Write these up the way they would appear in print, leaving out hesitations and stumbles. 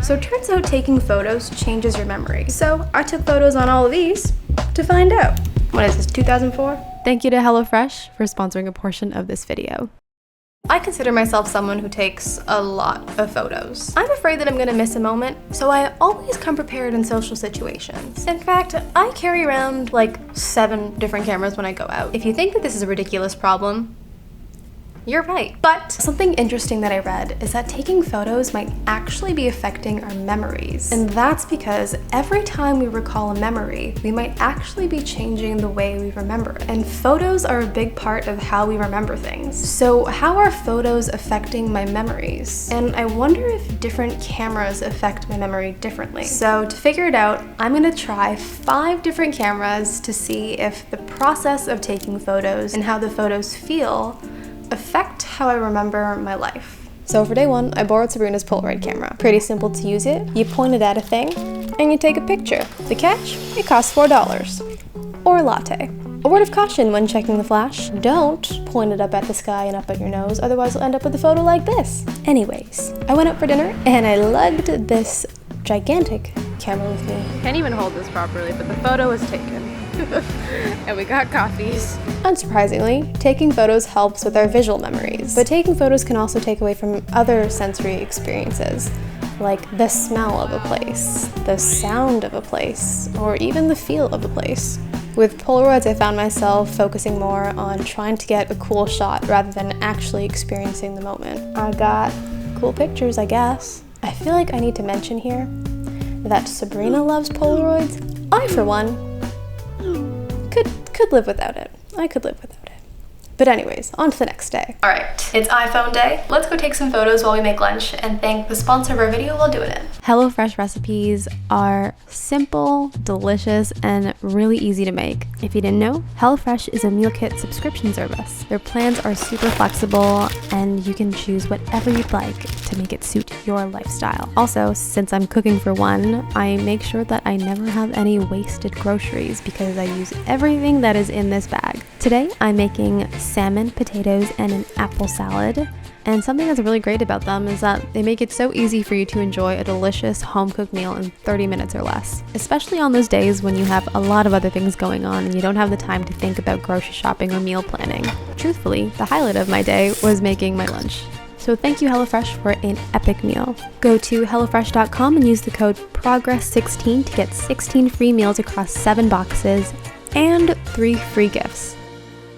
So it turns out taking photos changes your memory. So I took photos on all of these to find out. What is this, 2004? Thank you to HelloFresh for sponsoring a portion of this video. I consider myself someone who takes a lot of photos. I'm afraid that I'm gonna miss a moment, so I always come prepared in social situations. In fact, I carry around like 7 different cameras when I go out. If you think that this is a ridiculous problem, you're right. But something interesting that I read is that taking photos might actually be affecting our memories. And that's because every time we recall a memory, we might actually be changing the way we remember it. And photos are a big part of how we remember things. So how are photos affecting my memories? And I wonder if different cameras affect my memory differently. So to figure it out, I'm gonna try 5 different cameras to see if the process of taking photos and how the photos feel affect how I remember my life. So for day 1, I borrowed Sabrina's Polaroid camera. Pretty simple to use it. You point it at a thing, and you take a picture. The catch? It costs $4. Or a latte. A word of caution when checking the flash: don't point it up at the sky and up at your nose, otherwise you'll end up with a photo like this. Anyways, I went out for dinner, and I lugged this gigantic camera with me. Can't even hold this properly, but the photo was taken. And we got coffees. Unsurprisingly, taking photos helps with our visual memories, but taking photos can also take away from other sensory experiences, like the smell of a place, the sound of a place, or even the feel of a place. With Polaroids, I found myself focusing more on trying to get a cool shot rather than actually experiencing the moment. I got cool pictures, I guess. I feel like I need to mention here that Sabrina loves Polaroids. I, for one, could live without it. I could live without it. But anyways, on to the next day. All right, it's iPhone day. Let's go take some photos while we make lunch and thank the sponsor of our video while doing it. HelloFresh recipes are simple, delicious, and really easy to make. If you didn't know, HelloFresh is a meal kit subscription service. Their plans are super flexible, and you can choose whatever you'd like to make it suit your lifestyle. Also, since I'm cooking for one, I make sure that I never have any wasted groceries because I use everything that is in this bag. Today, I'm making salmon, potatoes, and an apple salad. And something that's really great about them is that they make it so easy for you to enjoy a delicious home-cooked meal in 30 minutes or less, especially on those days when you have a lot of other things going on and you don't have the time to think about grocery shopping or meal planning. Truthfully, the highlight of my day was making my lunch. So thank you, HelloFresh, for an epic meal. Go to HelloFresh.com and use the code PROGRESS16 to get 16 free meals across 7 boxes and 3 free gifts.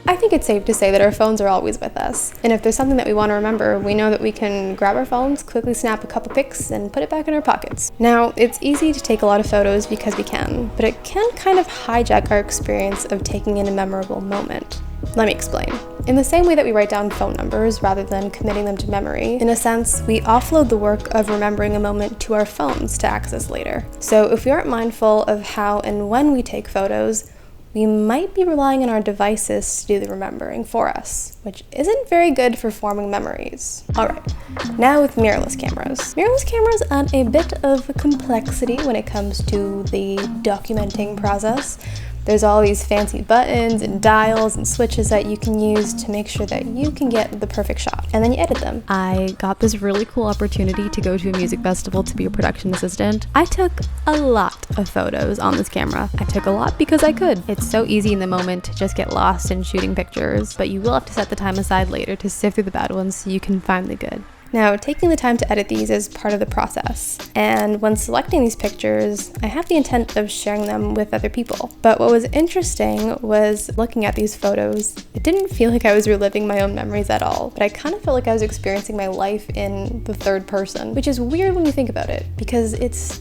I think it's safe to say that our phones are always with us. And if there's something that we want to remember, we know that we can grab our phones, quickly snap a couple pics, and put it back in our pockets. Now, it's easy to take a lot of photos because we can, but it can kind of hijack our experience of taking in a memorable moment. Let me explain. In the same way that we write down phone numbers rather than committing them to memory, in a sense, we offload the work of remembering a moment to our phones to access later. So if we aren't mindful of how and when we take photos, we might be relying on our devices to do the remembering for us, which isn't very good for forming memories. Alright, now with mirrorless cameras. Mirrorless cameras add a bit of complexity when it comes to the documenting process. There's all these fancy buttons and dials and switches that you can use to make sure that you can get the perfect shot, and then you edit them. I got this really cool opportunity to go to a music festival to be a production assistant. I took a lot of photos on this camera. I took a lot because I could. It's so easy in the moment to just get lost in shooting pictures, but you will have to set the time aside later to sift through the bad ones so you can find the good. Now, taking the time to edit these is part of the process, and when selecting these pictures, I have the intent of sharing them with other people. But what was interesting was looking at these photos, it didn't feel like I was reliving my own memories at all, but I kind of felt like I was experiencing my life in the third person, which is weird when you think about it, because it's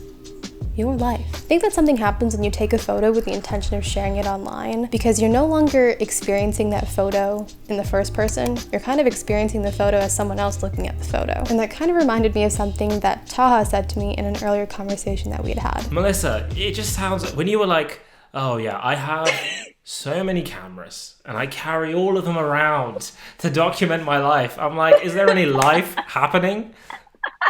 your life. I think that something happens when you take a photo with the intention of sharing it online, because you're no longer experiencing that photo in the first person, you're kind of experiencing the photo as someone else looking at the photo. And that kind of reminded me of something that Taha said to me in an earlier conversation that we'd had. Melissa, it just sounds, when you were like, oh yeah, I have so many cameras and I carry all of them around to document my life. I'm like, is there any life happening?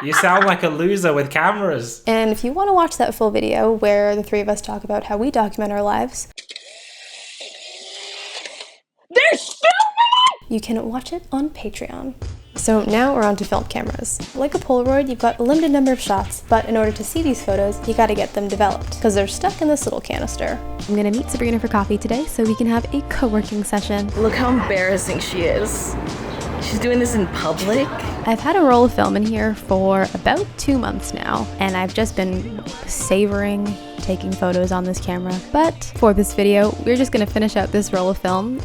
You sound like a loser with cameras. And if you want to watch that full video where the 3 of us talk about how we document our lives, they're stupid! You can watch it on Patreon. So now we're on to film cameras. Like a Polaroid, you've got a limited number of shots, but in order to see these photos, you gotta get them developed, because they're stuck in this little canister. I'm gonna meet Sabrina for coffee today so we can have a co-working session. Look how embarrassing she is. She's doing this in public. I've had a roll of film in here for about 2 months now, and I've just been savoring taking photos on this camera. But for this video, we're just gonna finish out this roll of film.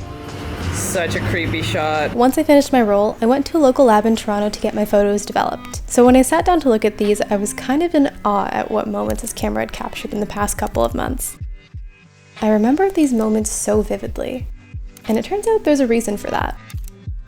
Such a creepy shot. Once I finished my roll, I went to a local lab in Toronto to get my photos developed. So when I sat down to look at these, I was kind of in awe at what moments this camera had captured in the past couple of months. I remember these moments so vividly, and it turns out there's a reason for that.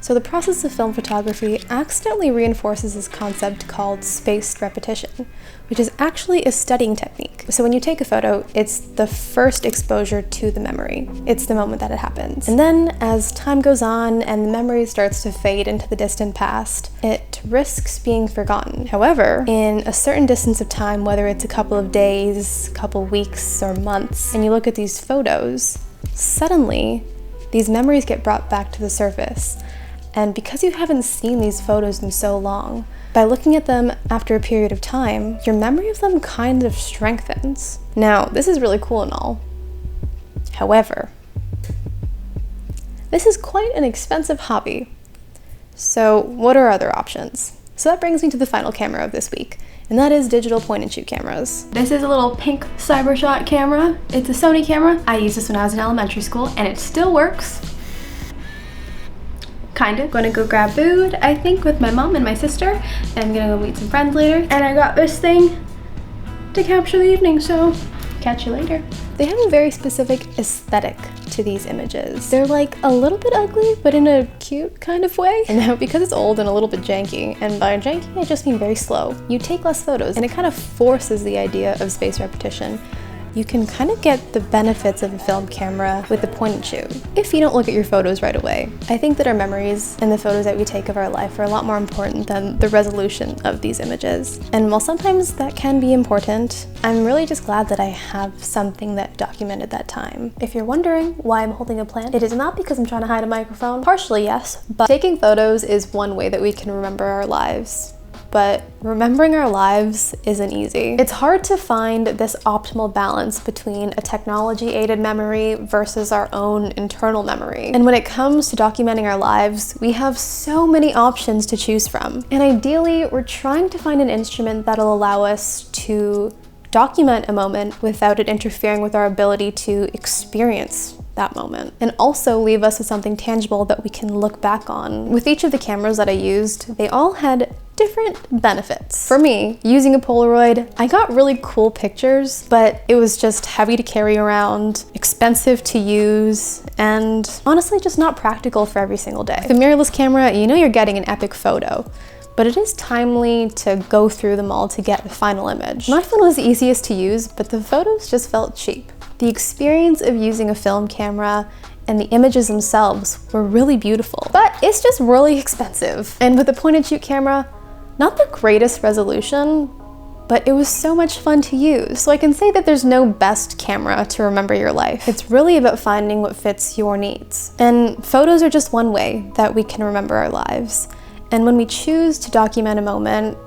So the process of film photography accidentally reinforces this concept called spaced repetition, which is actually a studying technique. So when you take a photo, it's the first exposure to the memory. It's the moment that it happens. And then as time goes on and the memory starts to fade into the distant past, it risks being forgotten. However, in a certain distance of time, whether it's a couple of days, couple weeks, or months, and you look at these photos, suddenly these memories get brought back to the surface. And because you haven't seen these photos in so long, by looking at them after a period of time, your memory of them kind of strengthens. Now, this is really cool and all. However, this is quite an expensive hobby. So what are other options? So that brings me to the final camera of this week, and that is digital point-and-shoot cameras. This is a little pink CyberShot camera. It's a Sony camera. I used this when I was in elementary school, and it still works. Kind of. Gonna go grab food, I think, with my mom and my sister, and I'm gonna go meet some friends later. And I got this thing to capture the evening, so catch you later. They have a very specific aesthetic to these images. They're like a little bit ugly, but in a cute kind of way. And now because it's old and a little bit janky, and by janky I just mean very slow, you take less photos, and it kind of forces the idea of spaced repetition. You can kind of get the benefits of a film camera with the point and shoot if you don't look at your photos right away. I think that our memories and the photos that we take of our life are a lot more important than the resolution of these images. And while sometimes that can be important, I'm really just glad that I have something that documented that time. If you're wondering why I'm holding a plant, it is not because I'm trying to hide a microphone. Partially, yes, but taking photos is one way that we can remember our lives. But remembering our lives isn't easy. It's hard to find this optimal balance between a technology-aided memory versus our own internal memory. And when it comes to documenting our lives, we have so many options to choose from. And ideally, we're trying to find an instrument that'll allow us to document a moment without it interfering with our ability to experience that moment, and also leave us with something tangible that we can look back on. With each of the cameras that I used, they all had different benefits. For me, using a Polaroid, I got really cool pictures, but it was just heavy to carry around, expensive to use, and honestly just not practical for every single day. With a mirrorless camera, you know you're getting an epic photo, but it is timely to go through them all to get the final image. My phone was the easiest to use, but the photos just felt cheap. The experience of using a film camera and the images themselves were really beautiful, but it's just really expensive. And with a point-and-shoot camera, not the greatest resolution, but it was so much fun to use. So I can say that there's no best camera to remember your life. It's really about finding what fits your needs. And photos are just one way that we can remember our lives. And when we choose to document a moment,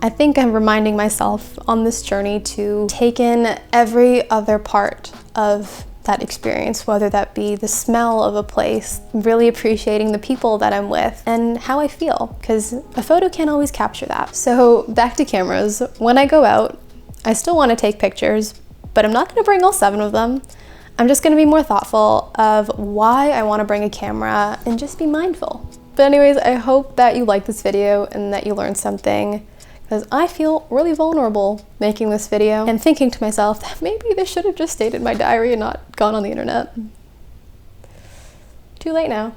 I think I'm reminding myself on this journey to take in every other part of that experience, whether that be the smell of a place, really appreciating the people that I'm with, and how I feel, because a photo can't always capture that. So back to cameras. When I go out, I still want to take pictures, but I'm not going to bring all 7 of them. I'm just going to be more thoughtful of why I want to bring a camera and just be mindful. But anyways, I hope that you liked this video and that you learned something, because I feel really vulnerable making this video and thinking to myself that maybe this should have just stayed in my diary and not gone on the internet. Too late now.